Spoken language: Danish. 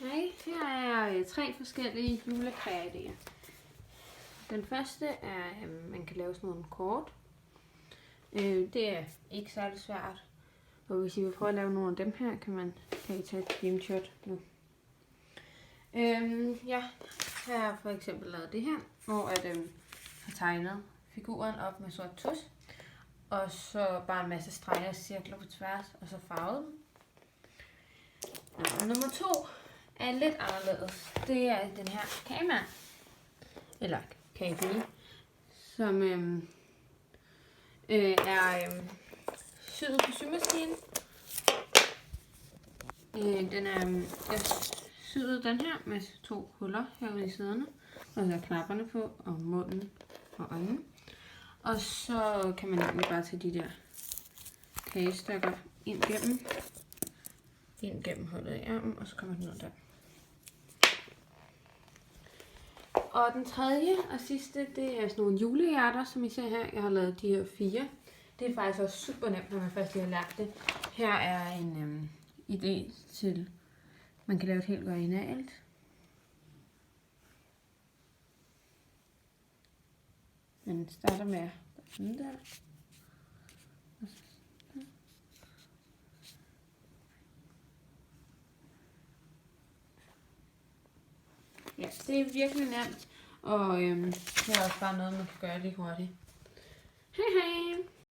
Hej, her er 3 forskellige juletræidéer. Den første er, at man kan lave sådan nogle kort. Det er ikke særlig svært. Og hvis I vil prøve at lave nogle af dem her, kan I tage et screenshot nu. Ja, her har jeg for eksempel lavet det her, hvor jeg har tegnet figuren op med sort tusch. Og så bare en masse streger og cirkler på tværs, og så farvet dem. Og nummer 2 er lidt anderledes. Det er den her kagemand, eller kagepige, som er syet på symaskinen. Jeg syede den her med 2 huller herude i siderne, og så knapperne på, og munden og øjnene. Og så kan man egentlig bare tage de der kagestykker ind gennem hullet i ærmen, og så kommer den ned der. Og den tredje og sidste, det er sådan nogle julehjerter, som I ser her. Jeg har lavet de her 4. Det er faktisk også super nemt, når man først lige har lært det. Her er en idé til, man kan lave et helt originalt. Man starter med sådan der. Ja, det er virkelig nemt, og det er også bare noget, man kan gøre lige hurtigt.